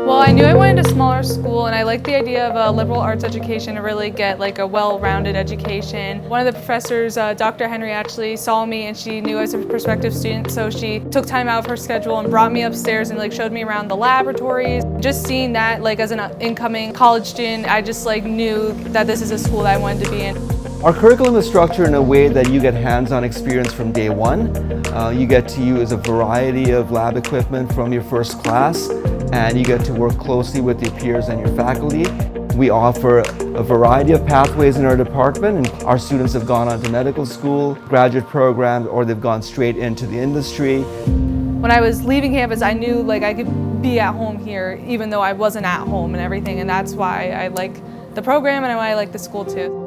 Well, I knew I wanted a smaller school, and I liked the idea of a liberal arts education to really get like a well-rounded education. One of the professors, Dr. Henry, actually saw me, and she knew I was a prospective student, so she took time out of her schedule and brought me upstairs and like showed me around the laboratories. Just seeing that, like as an incoming college student, I just like knew that this is a school that I wanted to be in. Our curriculum is structured in a way that you get hands-on experience from day one. You get to use a variety of lab equipment from your first class, and you get to work closely with your peers and your faculty. We offer a variety of pathways in our department, and our students have gone on to medical school, graduate programs, or they've gone straight into the industry. When I was leaving campus, I knew like I could be at home here, even though I wasn't at home and everything, and that's why I like the program and why I like the school too.